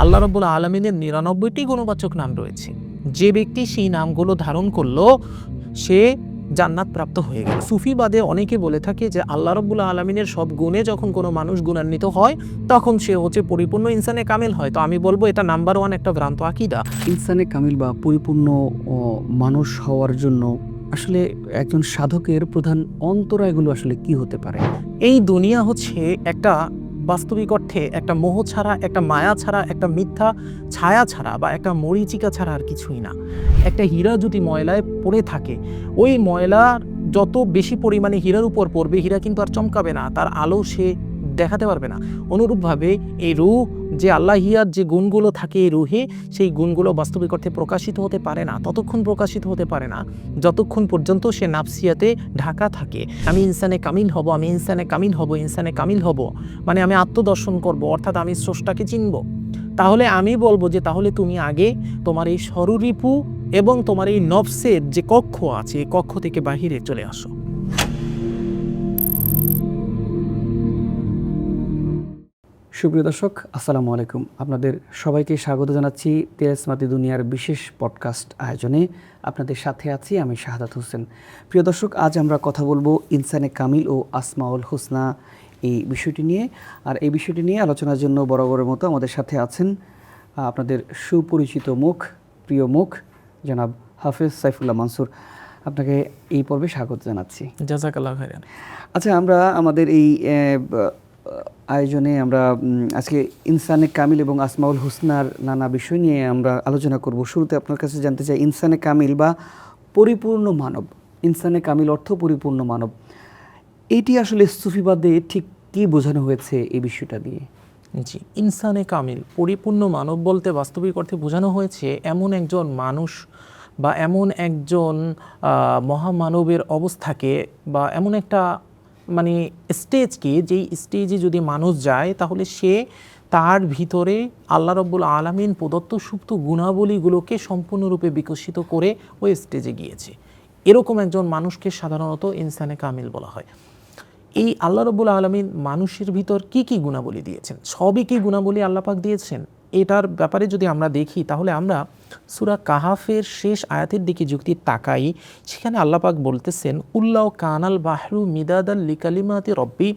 আল্লাহ রাব্বুল আলামিনের ৯৯টি গুণবাচক নাম রয়েছে। যে ব্যক্তি সেই নামগুলো ধারণ করলো সে জান্নাত প্রাপ্ত হয়ে গেল। সুফিবাদে অনেকে বলে থাকে যে আল্লাহ রাব্বুল আলামিনের সব গুণে যখন কোনো মানুষ গুণান্বিত হয় তখন সে হচ্ছে পরিপূর্ণ ইনসানে কামিল হয়। তো আমি বলবো এটা নাম্বার 1 একটা ভ্রান্ত আকীদা। ইনসানে কামিল বা পরিপূর্ণ মানুষ হওয়ার জন্য আসলে একজন সাধকের প্রধান অন্তরায়গুলো আসলে কি হতে পারে? এই দুনিয়া হচ্ছে একটা বাস্তবিক অর্থে একটা মোহ ছাড়া, একটা মায়া ছাড়া, একটা মিথ্যা ছায়া ছাড়া বা একটা মরীচিকা ছাড়া আর কিছুই না। একটা হীরা যদি ময়লায় পড়ে থাকে, ওই ময়লার যত বেশি পরিমাণে হীরার উপর পড়বে, হীরা কিন্তু আর চমকাবে না, তার আলো সে দেখাতে পারবে না। অনুরূপভাবে এই রূহ যে আল্লাহিয়ার যে গুণগুলো থাকে এই রুহে, সেই গুণগুলো বাস্তবিক অর্থে প্রকাশিত হতে পারে না। ততক্ষণ প্রকাশিত হতে পারে না যতক্ষণ পর্যন্ত সে নাফসিয়াতে ঢাকা থাকে। আমি ইনসানে কামিল হব, আমি ইনসানে কামিল হব, ইনসানে কামিল হব, মানে আমি আত্মদর্শন করব, অর্থাৎ আমি স্রষ্টাকে চিনব। তাহলে আমি বলবো যে তাহলে তুমি আগে তোমার এই স্বরূপু এবং তোমার এই নফসের যে কক্ষ আছে, এই কক্ষ থেকে বাহিরে চলে আসো। সুপ্রিয় দর্শক, আসসালামু আলাইকুম। আপনাদের সবাইকে স্বাগত জানাচ্ছি তেরেসমাতি দুনিয়ার বিশেষ পডকাস্ট আয়োজনে। আপনাদের সাথে আছি আমি শাহাদাত হোসেন। প্রিয় দর্শক, আজ আমরা কথা বলবো ইনসানে কামিল ও আসমাউল হুসনা এই বিষয়টি নিয়ে। আর এই বিষয়টি নিয়ে আলোচনার জন্য বরাবরের মতো আমাদের সাথে আছেন আপনাদের সুপরিচিত মুখ, প্রিয় মুখ, জনাব হাফেজ সাইফুল্লাহ মানসুর। আপনাকে এই পর্বে স্বাগত জানাচ্ছি। জাযাকাল্লাহ খাইরান। আচ্ছা, আমরা আমাদের এই আয়োজনে আমরা আজকে ইনসানে কামিল এবং আসমাউল হুসনার নানা বিষয় নিয়ে আমরা আলোচনা করব। শুরুতে আপনার কাছে জানতে চাই, ইনসানে কামিল বা পরিপূর্ণ মানব, ইনসানে কামিল অর্থ পরিপূর্ণ মানব, এটি আসলে সুফিবাদে ঠিক কী বোঝানো হয়েছে এই বিষয়টা দিয়ে? জি, ইনসানে কামিল পরিপূর্ণ মানব বলতে বাস্তবিক অর্থে বোঝানো হয়েছে এমন একজন মানুষ বা এমন একজন মহামানবের অবস্থাকে বা এমন একটা মানে স্টেজকে, যেই স্টেজে যদি মানুষ যায় তাহলে সে তার ভিতরে আল্লাহ রাব্বুল আলামিন প্রদত্ত সুপ্ত গুণাবলীগুলোকে সম্পূর্ণরূপে বিকশিত করে ওই স্টেজে গিয়েছে। এরকম একজন মানুষকে সাধারণত ইনসানে কামিল বলা হয়। এই আল্লাহ রাব্বুল আলামিন মানুষের ভিতর কি কি গুণাবলী দিয়েছেন, সবই কি গুণাবলী আল্লাহ পাক দিয়েছেন, এটার ব্যাপারে যদি আমরা দেখি তাহলে আমরা সূরা কাহাফের শেষ আয়াতের দিকে যুক্তি তাকাই। সেখানে আল্লাহ পাক বলতেছেন, উল্লাহ কানাল বাহরু মিদাদাল লিকালিমাতি রব্বি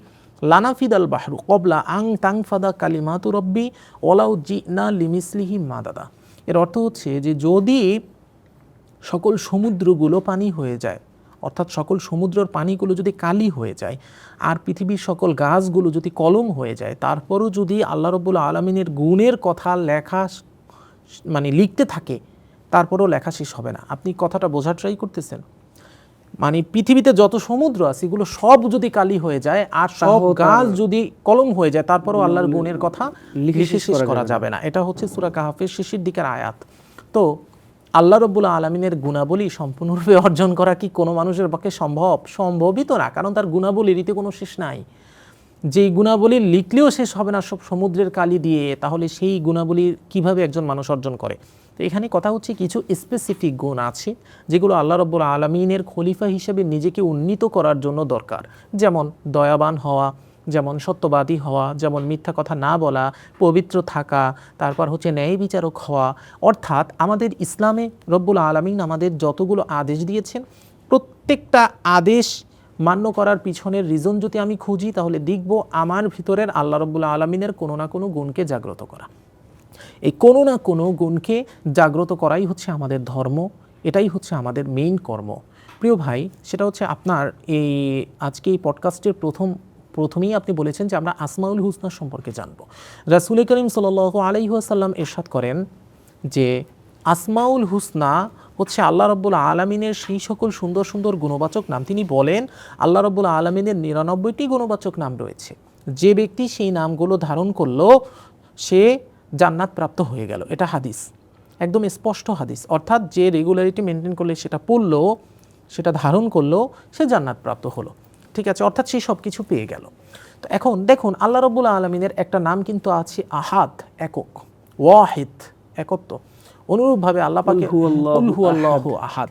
লানাফিদাল বাহরু কবলা আং তাংফাদা কালিমাতু রব্বি ওলাউ জিনা লিমিসলিহি মাদাদা। এর অর্থ হচ্ছে যে যদি সকল সমুদ্রগুলো পানি হয়ে যায়, অর্থাৎ সকল সমুদ্রের পানিগুলো যদি কালি হয়ে যায়, আর পৃথিবীর সকল গাছগুলো যদি কলম হয়ে যায়, তারপরও যদি আল্লাহ রাব্বুল আলামিনের গুণের কথা লেখা মানে লিখতে থাকে, তারপরও লেখা শেষ হবে না। আপনি কথাটা বোঝার ট্রাই করতেছেন? মানে পৃথিবীতে যত সমুদ্র আছে এগুলো সব যদি কালি হয়ে যায় আর সব গাছ যদি কলম হয়ে যায়, তারপরও আল্লাহর গুণের কথা লিখে শেষ করা যাবে না। এটা হচ্ছে সূরা কাহাফের শেষের দিকের আয়াত। তো আল্লাহ রাব্বুল আলামিনের গুণাবলী সম্পূর্ণরূপে অর্জন করা কি কোনো মানুষের পক্ষে সম্ভবই তো না, কারণ তার গুণাবলীরই কোনো শেষ নাই। যেই গুণাবলী লিখলেও শেষ হবে না সব সমুদ্রের কালি দিয়ে, তাহলে সেই গুণাবলী কিভাবে একজন মানুষ অর্জন করে? তো এখানে কথা হচ্ছে কিছু স্পেসিফিক গুণ আছে যেগুলো আল্লাহ রাব্বুল আলামিনের খলিফা হিসেবে নিজেকে উন্নীত করার জন্য দরকার। যেমন দয়াবান হওয়া, যেমন সত্যবাদী হওয়া, যেমন মিথ্যা কথা না বলা, পবিত্র থাকা, তারপর হচ্ছে ন্যায় বিচারক হওয়া। অর্থাৎ আমাদের ইসলামে রব্বুল আলামিন আমাদের যতগুলো আদেশ দিয়েছেন, প্রত্যেকটা আদেশ মান্য করার পিছনের রিজন যদি আমি খুঁজি তাহলে দেখব আমার ভিতরের আল্লাহ রাব্বুল আলামিনের কোনো না কোনো গুণকে জাগ্রত করা। এই কোনো না কোনো গুণকে জাগ্রত করাই হচ্ছে আমাদের ধর্ম, এটাই হচ্ছে আমাদের মেইন কর্ম। প্রিয় ভাই, সেটা হচ্ছে আপনার এই আজকে এই পডকাস্টের প্রথমেই আপনি বলেছেন যে আমরা আসমাউল হুসনা সম্পর্কে জানব। রাসূল করিম সাল্লাল্লাহু আলাইহি ওয়াসাল্লাম ইরশাদ করেন যে আসমাউল হুসনা হচ্ছে আল্লাহ রাব্বুল আলামিনের সেই সকল সুন্দর সুন্দর গুণবাচক নাম। তিনি বলেন আল্লাহ রাব্বুল আলামিনের ৯৯টি গুণবাচক নাম রয়েছে। যে ব্যক্তি সেই নামগুলো ধারণ করলো সে জান্নাত প্রাপ্ত হয়ে গেল। এটা হাদিস, একদম স্পষ্ট হাদিস। অর্থাৎ যে রেগুলারিটি মেনটেন করলে, সেটা পড়লো, সেটা ধারণ করলো, সে জান্নাত প্রাপ্ত হলো। ঠিক আছে, অর্থাৎ সে সব কিছু পেয়ে গেল। তো এখন দেখুন আল্লাহ রাব্বুল আলামিনের একটা নাম কিন্তু আছে আহাদ, একক, ওয়াহিদ, একত্ব। অনুরূপভাবে আল্লাহ পাকের কুল হুয়াল্লাহু আহাদ,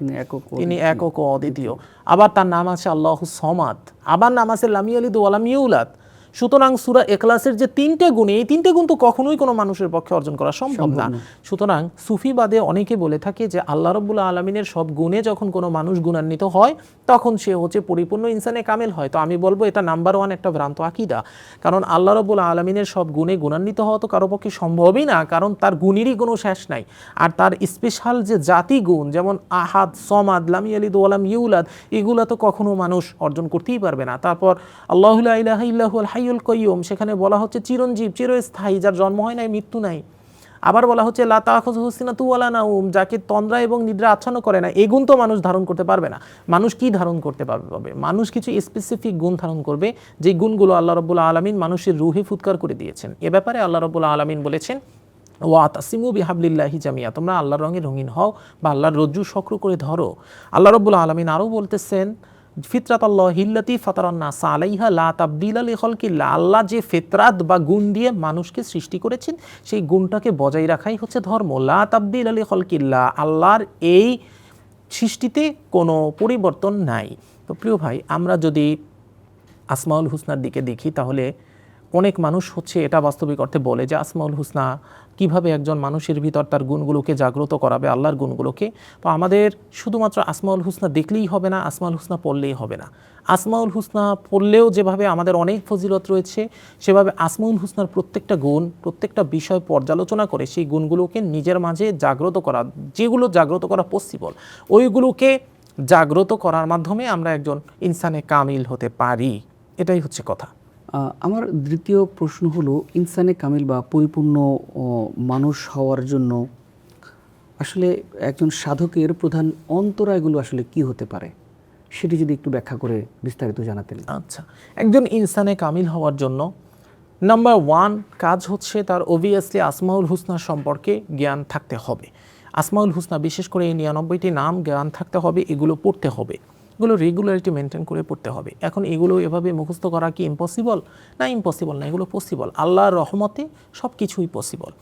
তিনি একক ও অদ্বিতীয়। আবার তার নাম আছে আল্লাহু সমাদ, আবার নাম আছে লাম ইয়ালিদ ওয়া লাম ইউলাদ। সুতরাং সূরা ইখলাসের যে 3টে গুণ, এই 3টে গুণ তো কখনোই কোনো মানুষের পক্ষে অর্জন করা সম্ভব না। সুতরাং সুফিবাদে অনেকে বলে থাকে যে আল্লাহ রাব্বুল আলামিনের সব গুণে যখন কোনো মানুষ গুণান্বিত হয় তখন সে হচ্ছে পরিপূর্ণ ইনসানে কামেল হয়। তো আমি বলবো এটা নাম্বার 1 একটা ভ্রান্ত আকীদা, কারণ আল্লাহ রাব্বুল আলামিনের সব গুণে গুণান্বিত হওয়া তো কারো পক্ষে সম্ভবই না, কারণ তার গুণেরই কোনো শেষ নাই। আর তার স্পেশাল যে জাতি গুণ, যেমন আহাদ, সমাদ, লাম ইয়ালিদ ওয়া লাম ইউলাদ, এগুলো তো কখনো মানুষ অর্জন করতেই পারবে না। তারপর আল্লাহু লা ইলাহা ইল্লাহুল হাইয়ুল কাইয়্যুম, সেখানে বলা হচ্ছে চিরঞ্জীব, চিরস্থায়ী, যার জন্ম হয় নাই, মৃত্যু নাই। আবার বলা হচ্ছে লা তাখুযুহু সিনাতুন ওয়া লা নাওম, যাকে তন্দ্রা এবং নিদ্রা আচ্ছন্ন করে না। এই গুণ তো মানুষ ধারণ করতে পারবে না। মানুষ কি ধারণ করতে পারবে? মানুষ কিছু স্পেসিফিক গুণ ধারণ করবে, যে গুণগুলো আল্লাহ রাব্বুল আলামিন মানুষের রুহে ফুৎকার করে দিয়েছেন। এ ব্যাপারে আল্লাহ রাব্বুল আলামিন বলেছেন ওয়াতাসিমু বিহাবলিল্লাহি জামিয়া, তোমরা আল্লাহর রঙে রঙিন হও বা আল্লাহর রজ্জু সক্র করে ধরো। আল্লাহ রাব্বুল আলামিন আরও বলতেছেন ফিতরাতাল্লাহিল্লাতী ফাতারান্নাস আলাইহা লা তাবদীলা লিখালকিল্লাহ, আল্লাহ যে ফিতরাত বা গুণ দিয়ে মানুষকে সৃষ্টি করেছেন সেই গুণটাকে বজায় রাখাই হচ্ছে ধর্ম। লা তাবদীলা লিখালকিল্লাহ, আল্লাহর এই সৃষ্টিতে কোনো পরিবর্তন নাই। তো প্রিয় ভাই, আমরা যদি আসমাউল হুসনার দিকে দেখি তাহলে অনেক মানুষ হচ্ছে এটা বাস্তবিক অর্থে বলে যে আসমাউল হুসনা কিভাবে একজন মানুষের ভিতর তার গুণগুলোকে জাগ্রত করাবে, আল্লাহর গুণগুলোকে। তো আমাদের শুধুমাত্র আসমাউল হুসনা দেখলেই হবে না, আসমাউল হুসনা পড়লেই হবে না। আসমাউল হুসনা পড়লেও যেভাবে আমাদের অনেক ফজিলত রয়েছে, সেভাবে আসমাউল হুসনার প্রত্যেকটা গুণ, প্রত্যেকটা বিষয় পর্যালোচনা করে সেই গুণগুলোকে নিজের মাঝে জাগ্রত করা, যেগুলো জাগ্রত করা পসিবল, ওইগুলোকে জাগ্রত করার মাধ্যমে আমরা একজন ইনসানে কামিল হতে পারি। এটাই হচ্ছে কথা। আমার দ্বিতীয় প্রশ্ন হলো, ইনসানে কামিল বা পরিপূর্ণ মানুষ হওয়ার জন্য আসলে একজন সাধকের প্রধান অন্তরায়গুলো আসলে কি হতে পারে, সেটি যদি একটু ব্যাখ্যা করে বিস্তারিত জানাতেন। আচ্ছা, একজন ইনসানে কামিল হওয়ার জন্য নাম্বার 1 কাজ হচ্ছে তার অবভিয়াসলি আসমাউল হুসনা সম্পর্কে জ্ঞান থাকতে হবে। আসমাউল হুসনা, বিশেষ করে এই 99টি নাম জ্ঞান থাকতে হবে, এগুলো পড়তে হবে, এগুলো রেগুলারিটি মেনটেন করে পড়তে হবে। এখন এগুলো এভাবে মুখস্থ করা কি ইম্পসিবল? না, ইম্পসিবল না, এগুলো পসিবল। আল্লাহর রহমতে সব কিছুই পসিবল।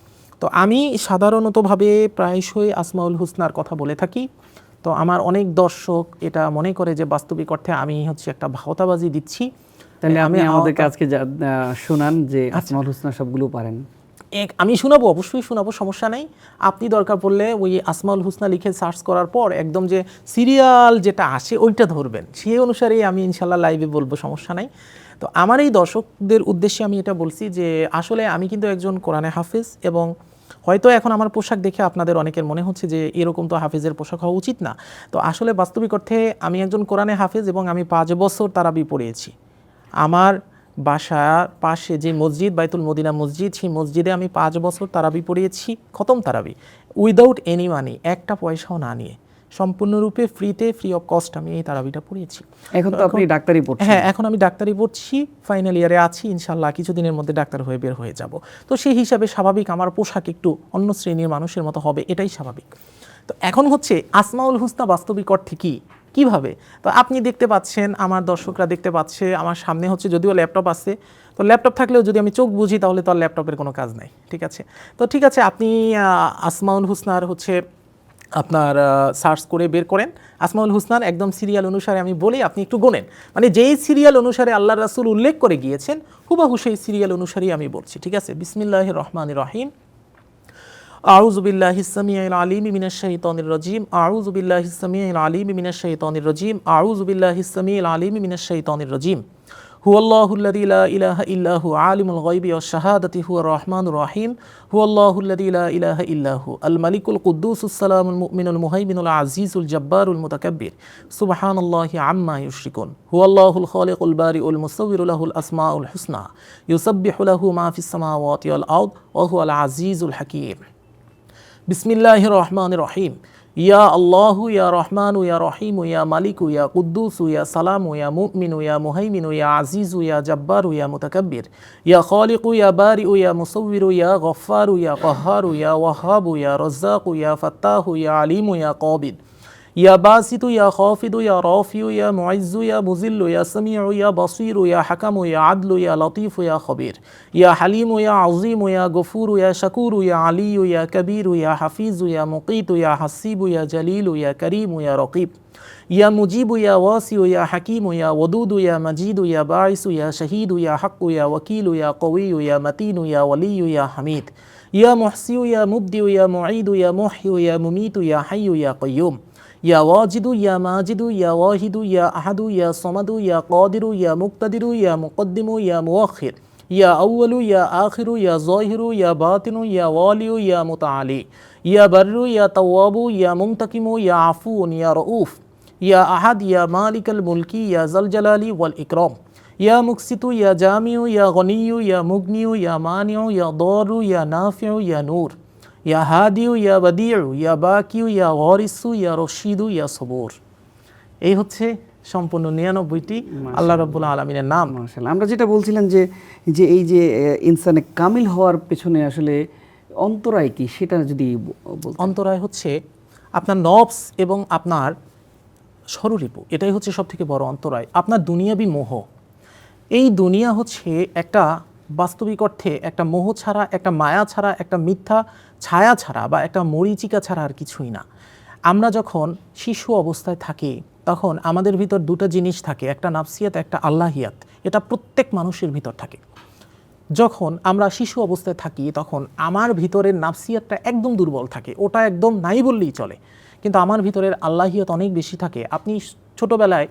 তো আমি সাধারণতভাবে প্রায়শই আসমাউল হুসনার কথা বলে থাকি। তো আমার অনেক দর্শক এটা মনে করে যে বাস্তবিক অর্থে আমি হচ্ছে একটা ভাওতাবাজি দিচ্ছি। তাহলে আমি আমাদেরকে আজকে শোনান যে আসমাউল হুসনা সবগুলো পারেন। আমি শোনাবো, অবশ্যই শোনাবো, সমস্যা নেই। আপনি দরকার পড়লে ওই আসমাউল হুসনা লিখে সার্চ করার পর একদম যে সিরিয়াল যেটা আসে ওইটা ধরবেন, সেই অনুসারেই আমি ইনশাল্লাহ লাইভে বলবো, সমস্যা নাই। তো আমার এই দর্শকদের উদ্দেশ্যে আমি এটা বলছি যে আসলে আমি কিন্তু একজন কোরআনে হাফেজ, এবং হয়তো এখন আমার পোশাক দেখে আপনাদের অনেকের মনে হচ্ছে যে এরকম তো হাফেজের পোশাক হওয়া উচিত না। তো আসলে বাস্তবিক অর্থে আমি একজন কোরআনে হাফেজ এবং আমি 5 বছর তারাবি পড়িয়েছি। আমার বাসার পাশে যে মসজিদ, বাইতুল মদিনা মসজিদ, সেই মসজিদে আমি 5 বছর তারাবি পড়িয়েছি, খতম তারাবি, উইদাউট এনি মানি, একটা পয়সাও না নিয়ে, সম্পূর্ণরূপে ফ্রিতে, ফ্রি অফ কস্ট আমি এই তারাবিটা পড়িয়েছি। এখন তো আপনি ডাক্তারি পড়ছেন। হ্যাঁ, এখন আমি ডাক্তারি পড়ছি, ফাইনাল ইয়ারে আছি, ইনশাল্লাহ কিছুদিনের মধ্যে ডাক্তার হয়ে বের হয়ে যাব। তো সেই হিসাবে স্বাভাবিক আমার পোশাক একটু অন্য শ্রেণীর মানুষের মতো হবে, এটাই স্বাভাবিক। তো এখন হচ্ছে আসমাউল হুসনা বাস্তবিক অর্থে কি, কিভাবে? তো আপনি দেখতে পাচ্ছেন, আমার দর্শকরা দেখতে পাচ্ছে, আমার সামনে হচ্ছে যদিও ল্যাপটপ আছে, তো ল্যাপটপ থাকলেও যদি আমি চোখ বুঝি তাহলে তো আর ল্যাপটপের কোনো কাজ নাই, ঠিক আছে? তো ঠিক আছে, আপনি আসমাউল হুসনার হচ্ছে আপনার সার্চ করে বের করেন। আসমাউল হুসনার একদম সিরিয়াল অনুসারে আমি বলি, আপনি একটু গোনেন, মানে যেই সিরিয়াল অনুসারে আল্লাহ রাসূল উল্লেখ করে গিয়েছেন হুবাহু সেই সিরিয়াল অনুসারেই আমি বলছি, ঠিক আছে? বিসমিল্লাহির রহমানির রহিম। আউযু বিল্লাহিস সামিউল আলিম মিনাশ শাইতানির রাজিম, আউযু বিল্লাহিস সামিউল আলিম মিনাশ শাইতানির রাজিম, আউযু বিল্লাহিস সামিউল আলিম মিনাশ শাইতানির রাজিম। হুয়াল্লাহুল্লাযী লা ইলাহা ইল্লা হু আলিমুল গায়বি ওয়াশ শাহাদাতি হুয়ার রহমানুর রহিম। হুয়াল্লাহুল্লাযী লা ইলাহা ইল্লা হু আল মালিকুল কুদ্দুসুস সালামুল মুমিনুল মুহাইমিনুল আজিজুল জাব্বারুল মুতাকাব্বির সুবহানাল্লাহি আম্মা ইউশরিকুন। হুয়াল্লাহুল খালিকুল বারিউল মুসাউবিরু লাহুল আসমাউল হুসনা ইউসাব্বিহু লাহু মা ফিস সামাওয়াতি ওয়াল আরদ ওয়া হুয়াল আজিজুল হাকীম। বিসমিল্লাহির রহমানির রহিম। ইয়া আল্লাহু ইয়া রহমানু ইয়া রহিমু ইয়া মালিকু ইয়া কুদ্দুসু ইয়া সালামু ইয়া মুমিনু ইয়া মুহাইমিনু ইয়া আজিজু ইয়া জাব্বারু ইয়া মুতাকাব্বির ইয়া খালিকু ইয়া বারিউ ইয়া মুসাউবিরু ইয়া গফফারু ইয়া কাহ্হারু ইয়া ওয়াহাবু ইয়া রাজ্জাকু ইয়া ফাত্তাহু ইয়া আলিমু ইয়া কাবিদ ইয়া বাসিতু ইয়া খাফিদু ইয়া রাফিউ ইয়া মুইজ্জু ইয়া মুযিল্লু ইয়া সামিউ ইয়া বাসীরু ইয়া হাকামু ইয়া আদলু ইয়া লতীফু ইয়া খবীর, ইয়া হালিমু ইয়া আযীমু ইয়া গফুরু ইয়া শাকুরু ইয়া আলিয়্যু ইয়া কবীরু ইয়া হাফিজু ইয়া মুকীতু ইয়া হাসিবু ইয়া জলীলু ইয়া করিমু ইয়া রকীব, ইয়া মুজিবু ইয়া ওয়াসিউ ইয়া হাকিমু ইয়া ওয়াদুদু ইয়া মজিদু ইয়া বাঈসু ইয়া শহীদু ইয়া হাক্কু ইয়া ওয়াকিলু ইয়া কওয়িয়্যু ইয়া মতিনু ইয়া ওয়ালিয়্যু ইয়া হামিদ, ইয়া মুহসিউ ইয়া মুবদিউ ইয়া মুঈদু ইয়া মুহয়িউ ইয়া মুমীতু ইয়া হাইয়্যু ইয়া কাইয়্যুম, ইয়া ওয়াজিদু ইয়া মাজিদু ইয়া ওয়াহিদু ইয়া আহাদু ইয়া সমাদু ইয়া কাদিরু ইয়া মুকতাদিরু ইয়া মুকদ্দিমু ইয়া মুআখির, ইয়া আউয়ালু ইয়া আখিরু ইয়া যাহিরু ইয়া বাতিনু ইয়া ওয়ালিয়ু ইয়া মুতাআলি, ইয়া বাররু ইয়া তাওয়াবু ইয়া মুনতাকিমু ইয়া আফুউন ইয়া রাউফ, ইয়া আহাদ ইয়া মালিকাল মুলকি ইয়া যাল জালালি ওয়াল ইকরাম, ইয়া মুকসিতু ইয়া জামিউ ইয়া গনিয়্যু ইয়া মুগনিয়ু ইয়া মানিউ ইয়া দারু ইয়া নাফিউ ইয়া নূর, ইয়া হাদিউ ইয়া বাদিউ ইয়া বাকিউ ইয়া ওয়ারিসু ইয়া রশিদু ইয়া সবুর। এই হচ্ছে সম্পূর্ণ 99টি আল্লাহ রাব্বুল আলামিনের নাম। মাশাআল্লাহ। আমরা যেটা বলছিলাম যে যে এই যে ইনসানে কামিল হওয়ার পেছনে আসলে অন্তরায় কি, সেটা যদি বলতেন। অন্তরায় হচ্ছে আপনার নফস এবং আপনার স্বরূপু, এটাই হচ্ছে সবথেকে বড় অন্তরায়। আপনার দুনিয়াবি মোহ, এই দুনিয়া হচ্ছে একটা বাস্তবিক অর্থে একটা মোহ ছাড়া, একটা মায়া ছাড়া, একটা মিথ্যা ছায়া ছাড়া বা একটা মরীচিকা ছাড়া আর কিছুই না। আমরা যখন শিশু অবস্থায় থাকি তখন আমাদের ভিতর দুটো জিনিস থাকে, একটা নাফসিয়াত, একটা আল্লাহিয়াত। এটা প্রত্যেক মানুষের ভিতর থাকে। যখন আমরা শিশু অবস্থায় থাকি তখন আমার ভিতরের নাফসিয়াতটা একদম দুর্বল থাকে, ওটা একদম নাই বললেই চলে। কিন্তু আমার ভিতরের আল্লাহিয়াত অনেক বেশি থাকে। আপনি ছোটোবেলায়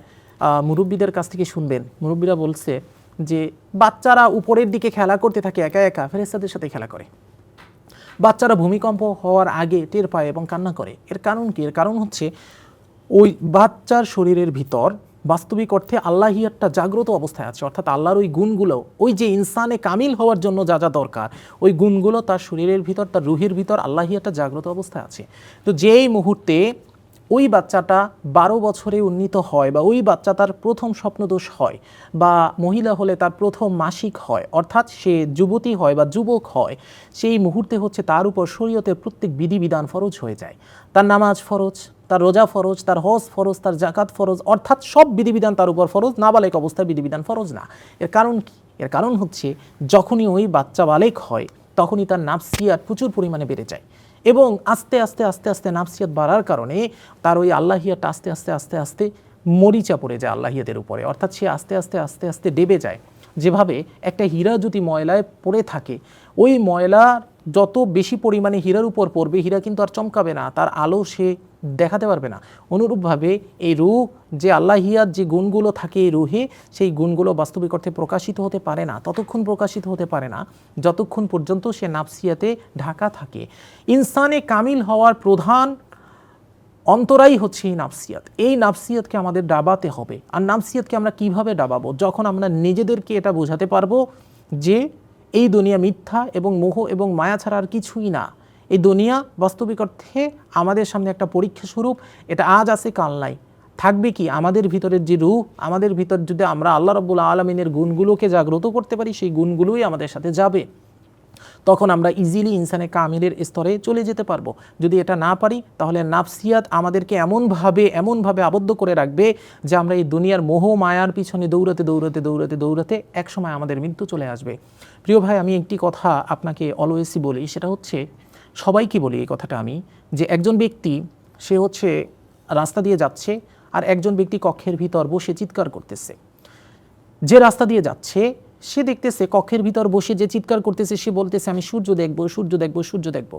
মুরব্বীদের কাছ থেকে শুনবেন, মুরব্বীরা বলছে যে বাচ্চারা উপরের দিকে খেলা করতে থাকে, একা একা ফেরেশতাদের সাথে খেলা করে। বাচ্চারা ভূমিকম্প হওয়ার আগে টের পায় এবং কান্না করে। এর কারণ কি? এর কারণ হচ্ছে ওই বাচ্চার শরীরের ভিতর বাস্তবিক অর্থে আল্লাহিয়াতটা জাগ্রত অবস্থায় আছে, অর্থাৎ আল্লাহর ওই গুণগুলো, ওই যে ইনসানে কামিল হওয়ার জন্য যা যা দরকার, ওই গুণগুলো তার শরীরের ভিতর, তার রুহের ভিতর আল্লাহিয়াতটা জাগ্রত অবস্থায় আছে। তো যেই মুহূর্তে ওই বাচ্চাটা 12 বছরে উন্নীত হয় বা ওই বাচ্চা তার প্রথম স্বপ্নদোষ হয় বা মহিলা হলে তার প্রথম মাসিক হয়, অর্থাৎ সে যুবতী হয় বা যুবক হয়, সেই মুহূর্তে হচ্ছে তার উপর শরীয়তের প্রত্যেক বিধিবিধান ফরজ হয়ে যায়। তার নামাজ ফরজ, তার রোজা ফরজ, তার হজ ফরজ, তার জাকাত ফরজ, অর্থাৎ সব বিধিবিধান তার উপর ফরজ। নাবালেক অবস্থায় বিধিবিধান ফরজ না। এর কারণ কি? এর কারণ হচ্ছে যখনই ওই বাচ্চা বালেক হয় তখনই তার নাফসিয়াত প্রচুর পরিমাণে বেড়ে যায় এবং আস্তে আস্তে আস্তে আস্তে নাফসিয়াত বাড়ার কারণে তার ওই আল্লাহিয়াতটা আস্তে আস্তে আস্তে আস্তে মরিচা পড়ে যায় আল্লাহিয়াতের উপরে, অর্থাৎ সে আস্তে আস্তে আস্তে আস্তে ডেবে যায়। যেভাবে একটা হীরা যদি ময়লায় পড়ে থাকে, ওই ময়লা যত বেশি পরিমাণে হীরার উপর পড়বে, হীরা কিন্তু আর চমকাবে না, তার আলো সে দেখাতে পারবে না। অনুরূপভাবে এই রূহ, যে আল্লাহিয়াত যে গুণগুলো থাকে এই রুহে, সেই গুণগুলো বাস্তবিক অর্থে প্রকাশিত হতে পারে না, ততক্ষণ প্রকাশিত হতে পারে না যতক্ষণ পর্যন্ত সে নাফসিয়াতে ঢাকা থাকে। ইনসানে কামিল হওয়ার প্রধান অন্তরাই হচ্ছে এই নাফসিয়াত। এই নাফসিয়াতকে আমাদের ডাবাতে হবে। আর নাফসিয়াতকে আমরা কিভাবে ডাবাবো? যখন আমরা নিজেদেরকে এটা বোঝাতে পারবো যে এই দুনিয়া মিথ্যা এবং মোহ এবং মায়া ছাড়া আর কিছুই না। এই দুনিয়া বাস্তবিক অর্থে আমাদের সামনে একটা পরীক্ষা স্বরূপ। এটা আজ আছে কাল নাই। থাকবে কি? আমাদের ভিতরের যে রূহ, আমাদের ভিতর যদি আমরা আল্লাহ রাব্বুল আলামিনের গুণগুলোকে জাগ্রত করতে পারি, সেই গুণগুলোই আমাদের সাথে যাবে। তখন আমরা ইজিলি ইনসানে কামিলের স্তরে চলে যেতে পারবো। যদি এটা না পারি তাহলে নাফসিয়াত আমাদেরকে এমনভাবে আবদ্ধ করে রাখবে যে আমরা এই দুনিয়ার মোহ মায়ার পিছনে দৌড়াতে একসময় আমাদের মৃত্যু চলে আসবে। প্রিয় ভাই, আমি একটি কথা আপনাকে অলওয়েজই বলি, সেটা হচ্ছে, সবাইকে বলি এই কথাটা আমি, যে একজন ব্যক্তি সে হচ্ছে রাস্তা দিয়ে যাচ্ছে আর একজন ব্যক্তি কক্ষের ভিতর বসে চিৎকার করতেছে। যে রাস্তা দিয়ে যাচ্ছে সে দেখতেছে কক্ষের ভিতর বসে যে চিৎকার করতেছে, সে বলতেছে আমি সূর্য দেখব, সূর্য দেখব, সূর্য দেখব।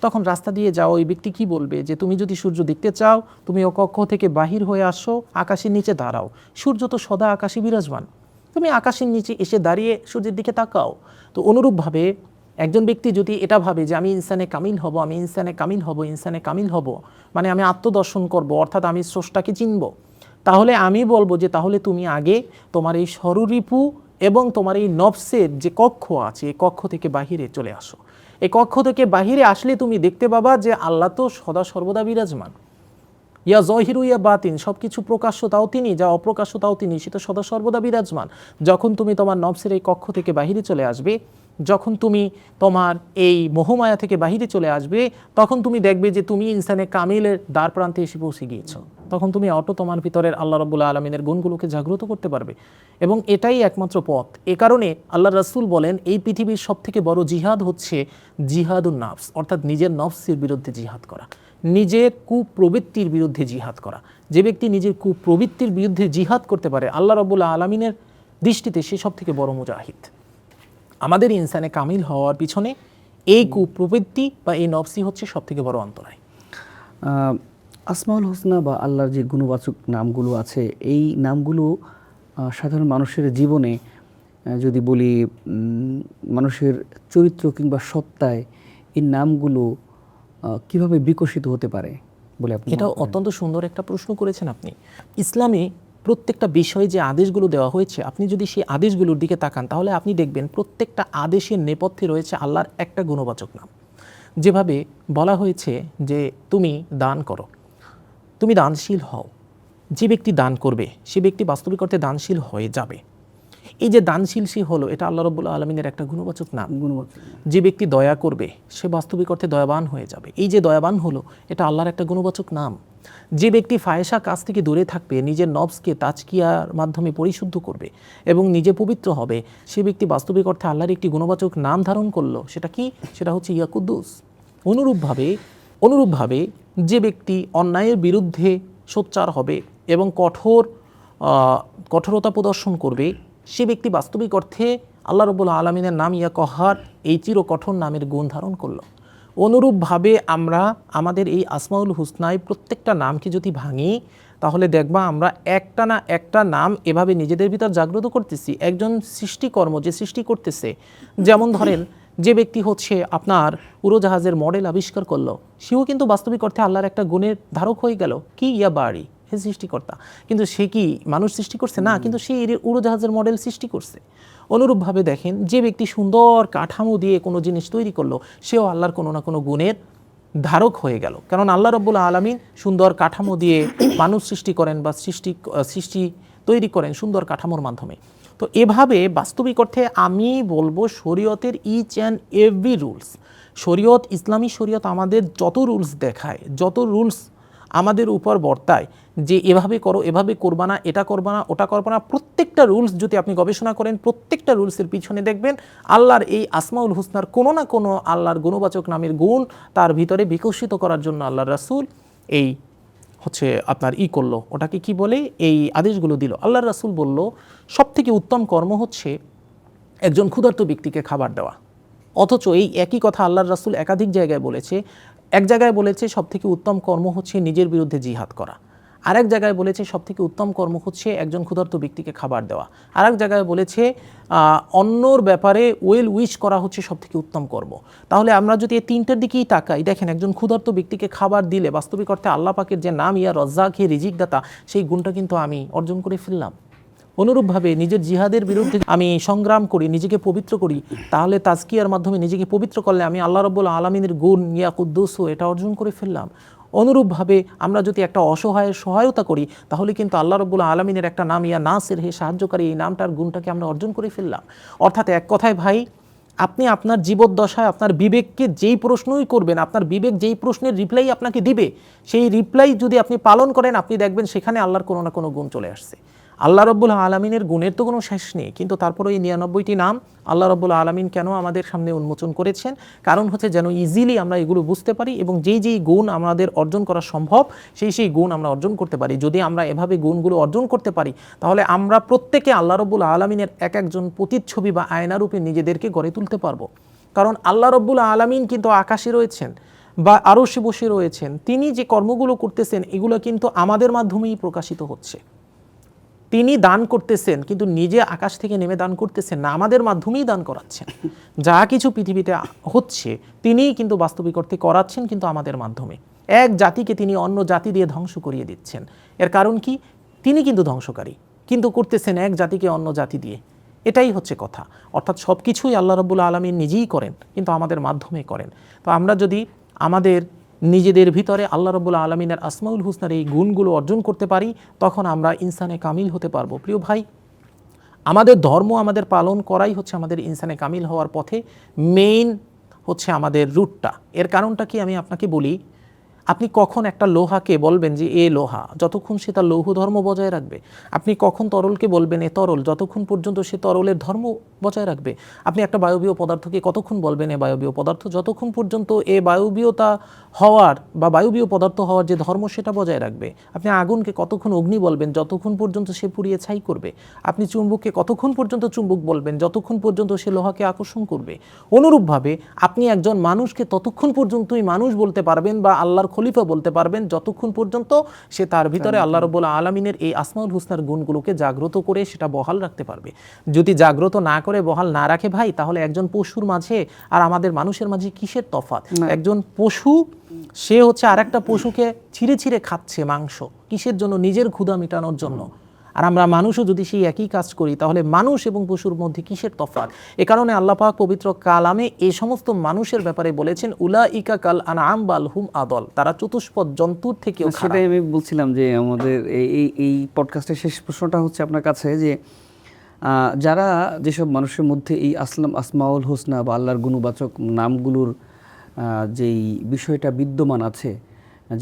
তখন রাস্তা দিয়ে যাও ওই ব্যক্তি কি বলবে? যে তুমি যদি সূর্য দেখতে চাও, তুমি ও কক্ষ থেকে বাহির হয়ে আসো, আকাশের নিচে দাঁড়াও। সূর্য তো সদা আকাশে বিরাজমান, তুমি আকাশের নিচে এসে দাঁড়িয়ে সূর্যের দিকে তাকাও। তো অনুরূপভাবে একজন ব্যক্তি যদি এটা ভাবে যে আমি ইনসানে কামিল হব, আমি ইনসানে কামিল হব, ইনসানে কামিল হব, মানে আমি আত্মদর্শন করব, অর্থাৎ আমি স্রষ্টাকে চিনব, তাহলে আমি বলবো যে তাহলে তুমি আগে তোমার এই স্বরূপু এবং তোমার এই নফসের যে কক্ষ আছে, এই কক্ষ থেকে বাহিরে চলে আসো। এই কক্ষ থেকে বাহিরে আসলে তুমি দেখতে পাবা যে আল্লাহ তো সদা সর্বদা বিরাজমান। ইয়া জহিরু ইয়া বাতিন, সব কিছু প্রকাশ্য তাও তিনি, যা অপ্রকাশ্য তাও তিনি, সে তো সদা সর্বদা বিরাজমান। যখন তুমি তোমার নফসের এই কক্ষ থেকে বাহিরে চলে আসবে, যখন তুমি তোমার এই মোহমায়া থেকে বাহিরে চলে আসবে, তখন তুমি দেখবে যে তুমি ইনসানে কামিলের দ্বার প্রান্তে এসে পৌঁছে গিয়েছ। তখন তুমি অটো তোমার ভিতরের আল্লাহ রাব্বুল আলামিনের গুণগুলোকে জাগ্রত করতে পারবে, এবং এটাই একমাত্র পথ। এ কারণে আল্লাহ রাসূল বলেন, এই পৃথিবীর সবথেকে বড় জিহাদ হচ্ছে জিহাদুন নাফস, অর্থাৎ নিজের নফসের বিরুদ্ধে জিহাদ করা, নিজের কুপ্রবৃত্তির বিরুদ্ধে জিহাদ করা। যে ব্যক্তি নিজের কুপ্রবৃত্তির বিরুদ্ধে জিহাদ করতে পারে, আল্লাহ রাব্বুল আলামিনের দৃষ্টিতে সে সব থেকে বড় মুজাহিদ। আমাদের ইনসানে কামিল হওয়ার পিছনে এই কুপ্রবৃত্তি বা এই নফসি হচ্ছে সব থেকে বড় অন্তরায়। আসমাউল হোসনা বা আল্লাহর যে গুণবাচক নামগুলো আছে, এই নামগুলো সাধারণ মানুষের জীবনে যদি বলি মানুষের চরিত্র কিংবা সত্তায় এই নামগুলো কিভাবে বিকশিত হতে পারে বলে আপনি? এটা অত্যন্ত সুন্দর একটা প্রশ্ন করেছেন আপনি। ইসলামে প্রত্যেকটা বিষয়ে যে আদেশগুলো দেওয়া হয়েছে, আপনি যদি সেই আদেশগুলোর দিকে তাকান তাহলে আপনি দেখবেন প্রত্যেকটা আদেশের নেপথ্যে রয়েছে আল্লাহর একটা গুণবাচক নাম। যেভাবে বলা হয়েছে যে তুমি দান করো, তুমি দানশীল হও, যে ব্যক্তি দান করবে সে ব্যক্তি বাস্তবিক অর্থে দানশীল হয়ে যাবে। এই যে দানশীল সে হলো, এটা আল্লাহ রাব্বুল আলামিনের একটা গুণবাচক নাম। যে ব্যক্তি দয়া করবে সে বাস্তবিক অর্থে দয়াবান হয়ে যাবে। এই যে দয়াবান হলো, এটা আল্লাহর একটা গুণবাচক নাম। যে ব্যক্তি ফায়সা কাজ থেকে দূরে থাকবে, নিজের নফসকে তাজকিয়ার মাধ্যমে পরিশুদ্ধ করবে এবং নিজে পবিত্র হবে, সে ব্যক্তি বাস্তবিক অর্থে আল্লাহর একটি গুণবাচক নাম ধারণ করলো। সেটা কি? সেটা হচ্ছে ইয়া কুদ্দুস। অনুরূপভাবে যে ব্যক্তি অন্যায়ের বিরুদ্ধে সোচ্চার হবে এবং কঠোরতা প্রদর্শন করবে, সে ব্যক্তি বাস্তবিক অর্থে আল্লাহ রাব্বুল আলামিনের নাম ইয়া কহার, এই চিরকঠোর নামের গুণ ধারণ করলো। অনুরূপভাবে আমরা আমাদের এই আসমাউল হুসনায় প্রত্যেকটা নামকে যদি ভাঙি, তাহলে দেখবা আমরা একটা না একটা নাম এভাবে নিজেদের ভিতর জাগ্রত করতেছি। একজন সৃষ্টিকর্ম যে সৃষ্টি করতেছে, যেমন ধরেন যে ব্যক্তি হচ্ছে আপনার উড়োজাহাজের মডেল আবিষ্কার করলো, সেও কিন্তু বাস্তবিক অর্থে আল্লাহর একটা গুণের ধারক হয়ে গেল। কি? ইয়া বাড়ি, হে সৃষ্টিকর্তা। কিন্তু সে কি মানুষ সৃষ্টি করছে? না, কিন্তু সে উড়োজাহাজের মডেল সৃষ্টি করছে। অনুরূপভাবে দেখেন, যে ব্যক্তি সুন্দর কাঠামো দিয়ে কোনো জিনিস তৈরি করলো, সেও আল্লাহর কোনো না কোনো গুণের ধারক হয়ে গেল। কারণ আল্লাহ রাব্বুল আলামিন সুন্দর কাঠামো দিয়ে মানুষ সৃষ্টি করেন বা সৃষ্টি তৈরি করেন সুন্দর কাঠামোর মাধ্যমে। তো এভাবে বাস্তবিক অর্থে আমি বলবো শরীয়তের ইচ অ্যান্ড এভরি রুলস, শরীয়ত, ইসলামী শরীয়ত আমাদের যত রুলস দেখায়, যত রুলস আমাদের উপর বর্তায় যে এভাবে করো, এভাবে করবা না, এটা করবা না, ওটা করবা না, প্রত্যেকটা রুলস যদি আপনি গবেষণা করেন, প্রত্যেকটা রুলসের পিছনে দেখবেন আল্লাহর এই আসমাউল হুসনার কোনো না কোনো আল্লাহর গুণবাচক নামের গুণ তার ভিতরে বিকশিত করার জন্য আল্লাহ রাসূল এই হচ্ছে আপনার করলো, ওটাকে কি বলে, এই আদেশগুলো দিল। আল্লাহ রাসূল বলল, সবথেকে উত্তম কর্ম হচ্ছে একজন ক্ষুধার্ত ব্যক্তিকে খাবার দেওয়া। অথচ এই একই কথা আল্লাহর রাসূল একাধিক জায়গায় বলেছে। এক জায়গায় বলেছে সবথেকে উত্তম কর্ম হচ্ছে নিজের বিরুদ্ধে জিহাদ করা, আরেক জায়গায় বলেছে সবথেকে উত্তম কর্ম হচ্ছে একজন ক্ষুধার্ত ব্যক্তিকে খাবার দেওয়া, আরেক জায়গায় বলেছে অন্যর ব্যাপারে ওয়েল উইশ করা হচ্ছে সবথেকে উত্তম কর্ম। তাহলে আমরা যদি এই তিনটার দিকেই তাকাই, দেখেন একজন ক্ষুধার্ত ব্যক্তিকে খাবার দিলে বাস্তবিক অর্থে আল্লাহ পাকের যে নাম ইয়া রজ্জাক, হে রিজিক দাতা, সেই গুণটা কিন্তু আমি অর্জন করে ফেললাম। অনুরূপভাবে নিজের জিহাদের বিরুদ্ধে আমি সংগ্রাম করি, নিজেকে পবিত্র করি, তাহলে তাজকিয়ার মাধ্যমে নিজেকে পবিত্র করলে আমি আল্লাহ রাব্বুল আলামিনের গুণ ইয়া কুদ্দুস এটা অর্জন করে ফেললাম। অনুরূপভাবে আমরা যদি একটা অসহায়ের সহায়তা করি, তাহলে কিন্তু আল্লাহ রাব্বুল আলামিনের একটা নাম ইয়া নাসির, হে সাহায্যকারী, এই নামটার গুণটাকে আমরা অর্জন করে ফেললাম। অর্থাৎ এক কথায় ভাই, আপনি আপনার জীবদ্দশায় আপনার বিবেককে যেই প্রশ্নই করবেন, আপনার বিবেক যেই প্রশ্নের রিপ্লাই আপনাকে দিবে, সেই রিপ্লাই যদি আপনি পালন করেন, আপনি দেখবেন সেখানে আল্লাহর কোনো না কোনো গুণ চলে আসছে। আল্লাহ রাব্বুল আলামিনের গুণের তো কোনো শেষ নেই, কিন্তু তারপরে এই 99টি নাম আল্লাহ রাব্বুল আলামিন কেন আমাদের সামনে উন্মোচন করেছেন? কারণ হচ্ছে যেন ইজিলি আমরা এগুলো বুঝতে পারি এবং যেই গুণ আমাদের অর্জন করা সম্ভব সেই গুণ আমরা অর্জন করতে পারি। যদি আমরা এভাবে গুণগুলো অর্জন করতে পারি, তাহলে আমরা প্রত্যেকে আল্লাহ রাব্বুল আলামিনের এক একজন প্রতিচ্ছবি বা আয়নারূপে নিজেদেরকে গড়ে তুলতে পারবো। কারণ আল্লাহ রাব্বুল আলামিন কিন্তু আকাশে রয়েছেন বা আরশে বসে রয়েছেন, তিনি যে কর্মগুলো করতেছেন এগুলো কিন্তু আমাদের মাধ্যমেই প্রকাশিত হচ্ছে। তিনি দান করতেছেন কিন্তু নিজে আকাশ থেকে নেমে দান করতেছেন না, আমাদের মাধ্যমেই দান করাচ্ছেন। যা কিছু পৃথিবীতে হচ্ছে তিনিই কিন্তু বাস্তবিক অর্থে করাচ্ছেন, কিন্তু আমাদের মাধ্যমে। এক জাতিকে তিনি অন্য জাতি দিয়ে ধ্বংস করিয়ে দিচ্ছেন। এর কারণ কি? তিনি কিন্তু ধ্বংসকারী, কিন্তু করতেছেন এক জাতিকে অন্য জাতি দিয়ে। এটাই হচ্ছে কথা। অর্থাৎ সব কিছুই আল্লাহ রাব্বুল আলামিন নিজেই করেন, কিন্তু আমাদের মাধ্যমে করেন। তো আমরা যদি আমাদের নিজেদের ভিতরে আল্লাহ রাব্বুল আলামিনের আসমাউল হুসনার এই গুণগুলো অর্জন করতে পারি, তখন আমরা ইনসানে কামিল হতে পারবো। প্রিয় ভাই, আমাদের ধর্ম আমাদের পালন করাই হচ্ছে আমাদের ইনসানে কামিল হওয়ার পথে মেইন হচ্ছে আমাদের রুটটা। এর কারণটা কি আমি আপনাকে বলি, আপনি কখন একটা লোহাকে বলবেন যে এ লোহা, যতক্ষণ সে তার লৌহ ধর্ম বজায় রাখবে। আপনি কখন তরলকে বলবেন এ তরল, যতক্ষণ পর্যন্ত সে তরলের ধর্ম বজায় রাখবে। আপনি একটা বায়বীয় পদার্থকে কতক্ষণ বলবেন এ বায়বীয় পদার্থ, যতক্ষণ পর্যন্ত এ বায়বীয়তা হওয়ার বা বায়বীয় পদার্থ হওয়ার যে ধর্ম সেটা বজায় রাখবে। আপনি আগুনকে কতক্ষণ অগ্নি বলবেন, যতক্ষণ পর্যন্ত সে পুড়িয়ে ছাই করবে। আপনি চুম্বককে কতক্ষণ পর্যন্ত চুম্বক বলবেন, যতক্ষণ পর্যন্ত সে লোহাকে আকর্ষণ করবে। অনুরূপভাবে আপনি একজন মানুষকে ততক্ষণ পর্যন্তই মানুষ বলতে পারবেন বা আল্লাহর খলিফা বলতে পারবেন যতক্ষণ পর্যন্ত সে তার ভিতরে আল্লাহ রাব্বুল আলামিনের এই আসমাউল হুসনার গুণগুলোকে জাগ্রত করে সেটা বহাল রাখতে পারবে। যদি জাগ্রত না করে বহাল না রাখে ভাই, তাহলে একজন পশুর মাঝে আর আমাদের মানুষের মাঝে কিসের তফাৎ? একজন পশু সে হচ্ছে আরেকটা পশুকে ছিঁড়ে ছিঁড়ে খাচ্ছে মাংস, কিসের জন্য? নিজের ক্ষুধা মেটানোর জন্য। আর আমরা মানুষও যদি সেই একই কাজ করি, তাহলে মানুষ এবং পশুর মধ্যে কিসের তফাৎ? এ কারণে আল্লাহ পাক পবিত্র কালামে এই সমস্ত মানুষের ব্যাপারে বলেছেন, উলাইকা কাল আনআম বাল হুম আদল, তারা চতুষ্পদ জন্তুর থেকেও খারাপ। সেটাই আমি বলছিলাম যে আমাদের এই পডকাস্টের শেষ প্রশ্নটা হচ্ছে আপনার কাছে যে যারা যেসব মানুষের মধ্যে এই আসমাউল হোসনা বা আল্লাহর গুণবাচক নামগুলোর যেই বিষয়টা বিদ্যমান আছে,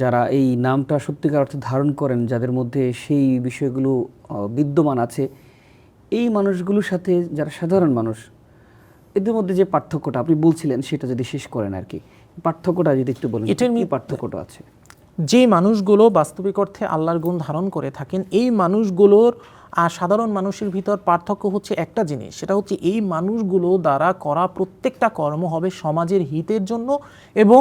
যারা এই নামটা সত্যিকার অর্থে ধারণ করেন, যাদের মধ্যে সেই বিষয়গুলো বিদ্যমান আছে, এই মানুষগুলোর সাথে যারা সাধারণ মানুষ, এদের মধ্যে যে পার্থক্যটা আপনি বলছিলেন সেটা যদি শেষ করেন আর কি, পার্থক্যটা যদি একটু বলেন, এটার কি পার্থক্যটা আছে? যে মানুষগুলো বাস্তবিক অর্থে আল্লাহর গুণ ধারণ করে থাকেন, এই মানুষগুলোর আর সাধারণ মানুষের ভিতর পার্থক্য হচ্ছে একটা জিনিস, সেটা হচ্ছে এই মানুষগুলো দ্বারা করা প্রত্যেকটা কর্ম হবে সমাজের হিতের জন্য এবং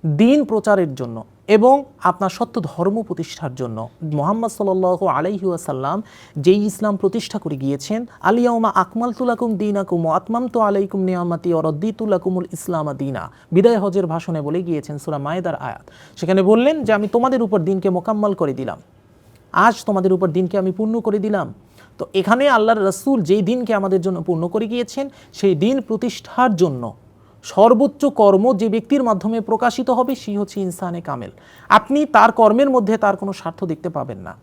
দিন প্রচারের জন্য এবং আপনার সত্য ধর্ম প্রতিষ্ঠার জন্য। মুহাম্মদ সাল্লাল্লাহু আলাইহি ওয়াসাল্লাম যেই ইসলাম প্রতিষ্ঠা করে গিয়েছেন, আলিয়াউমা আকমালতু লাকুম দীনাকুম ওয়া আতমামতু আলাইকুম নিয়ামতি ওয়া রাদ্দিতু লাকুমুল ইসলামা দীনা, বিদায় হজের ভাষণে বলে গিয়েছেন সূরা মায়েদার আয়াত। সেখানে বললেন যে আমি তোমাদের উপর দিনকে মোকাম্মল করে দিলাম, আজ তোমাদের উপর দিনকে আমি পূর্ণ করে দিলাম। তো এখানে আল্লাহর রাসূল যেই দিনকে আমাদের জন্য পূর্ণ করে গিয়েছেন, সেই দিন প্রতিষ্ঠার জন্য সর্বোচ্চ কর্ম যে ব্যক্তির মাধ্যমে প্রকাশিত হবে সেই হচ্ছে ইনসানে কামেল। আপনি তার কর্মের মধ্যে তার কোনো স্বার্থ দেখতে পাবেন না,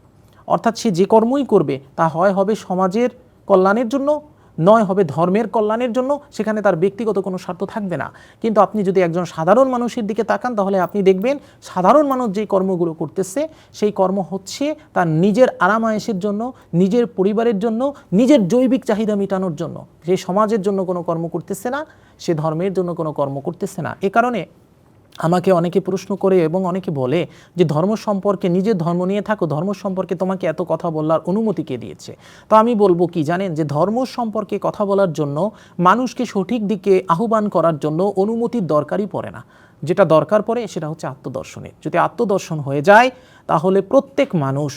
অর্থাৎ সে যে কর্মই করবে তা হয় হবে সমাজের কল্যাণের জন্য, নয় হবে ধর্মের কল্যাণের জন্য, সেখানে তার ব্যক্তিগত কোনো স্বার্থ থাকবে না। কিন্তু আপনি যদি একজন সাধারণ মানুষের দিকে তাকান, তাহলে আপনি দেখবেন সাধারণ মানুষ যেই কর্মগুলো করতেছে সেই কর্ম হচ্ছে তার নিজের আরামায়েশের জন্য, নিজের পরিবারের জন্য, নিজের জৈবিক চাহিদা মেটানোর জন্য। সে সমাজের জন্য কোনো কর্ম করতেছে না, সে ধর্মের জন্য কোনো কর্ম করতেছে না। এ কারণে আমাকে অনেকে প্রশ্ন করে এবং অনেকে বলে যে ধর্ম সম্পর্কে, নিজের ধর্ম নিয়ে থাকো, ধর্ম সম্পর্কে তোমাকে এত কথা বলার অনুমতি কে দিয়েছে? তো আমি বলবো কি জানেন, যে ধর্ম সম্পর্কে কথা বলার জন্য, মানুষকে সঠিক দিকে আহ্বান করার জন্য অনুমতির দরকারই পড়ে না। যেটা দরকার পড়ে সেটা হচ্ছে আত্মদর্শনের। যদি আত্মদর্শন হয়ে যায়, তাহলে প্রত্যেক মানুষ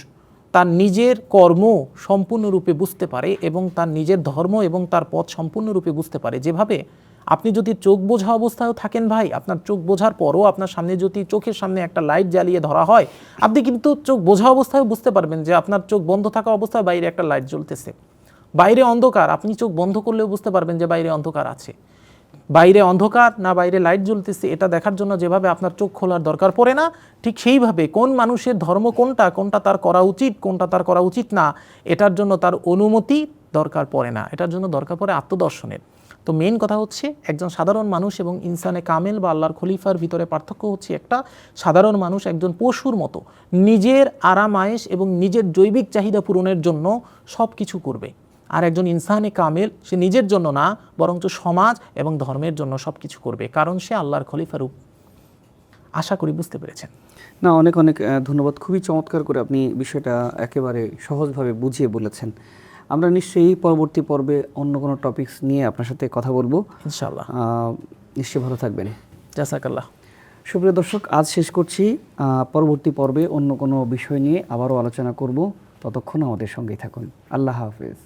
তার নিজের কর্ম সম্পূর্ণরূপে বুঝতে পারে এবং তার নিজের ধর্ম এবং তার পথ সম্পূর্ণরূপে বুঝতে পারে। যেভাবে আপনি যদি চোখ বোঝা অবস্থায়ও থাকেন ভাই, আপনার চোখ বোঝার পরও আপনার সামনে যদি চোখের সামনে একটা লাইট জ্বালিয়ে ধরা হয়, আপনি কিন্তু চোখ বোঝা অবস্থায় বুঝতে পারবেন যে আপনার চোখ বন্ধ থাকা অবস্থায় বাইরে একটা লাইট জ্বলতেছে। বাইরে অন্ধকার, আপনি চোখ বন্ধ করলেও বুঝতে পারবেন যে বাইরে অন্ধকার আছে। বাইরে অন্ধকার না বাইরে লাইট জ্বলতেছে, এটা দেখার জন্য যেভাবে আপনার চোখ খোলার দরকার পড়ে না, ঠিক সেইভাবে কোন মানুষের ধর্ম কোনটা, কোনটা তার করা উচিত, কোনটা তার করা উচিত না, এটার জন্য তার অনুমতি দরকার পড়ে না, এটার জন্য দরকার পড়ে আত্মদর্শনের। তো মেইন কথা হচ্ছে একজন সাধারণ মানুষ এবং ইনসানে কামেল বা আল্লাহর খলিফার ভিতরে পার্থক্য হচ্ছে একটা, সাধারণ মানুষ একজন পশুর মতো নিজের আরামায়েশ এবং নিজের জৈবিক চাহিদা পূরণের জন্য সব কিছু করবে। আর একজন ইনসানে কামেল সে নিজের জন্য না, বরঞ্চ সমাজ এবং ধর্মের জন্য সব কিছু করবে, কারণ সে আল্লাহর খলিফার। আশা করি বুঝতে পেরেছেন। না, অনেক অনেক ধন্যবাদ। খুবই চমৎকার করে আপনি বিষয়টা একেবারে সহজভাবে বুঝিয়ে বলেছেন। আমরা নিশ্চয়ই পরবর্তী পর্বে অন্য কোনো টপিকস নিয়ে আপনার সাথে কথা বলবো ইনশাআল্লাহ। নিশ্চয়ই ভালো থাকবেন। জাযাকাল্লাহ। সুপ্রিয় দর্শক, আজ শেষ করছি। পরবর্তী পর্বে অন্য কোনো বিষয় নিয়ে আবারও আলোচনা করব। ততক্ষণ আমাদের সঙ্গেই থাকুন। আল্লাহ হাফেজ।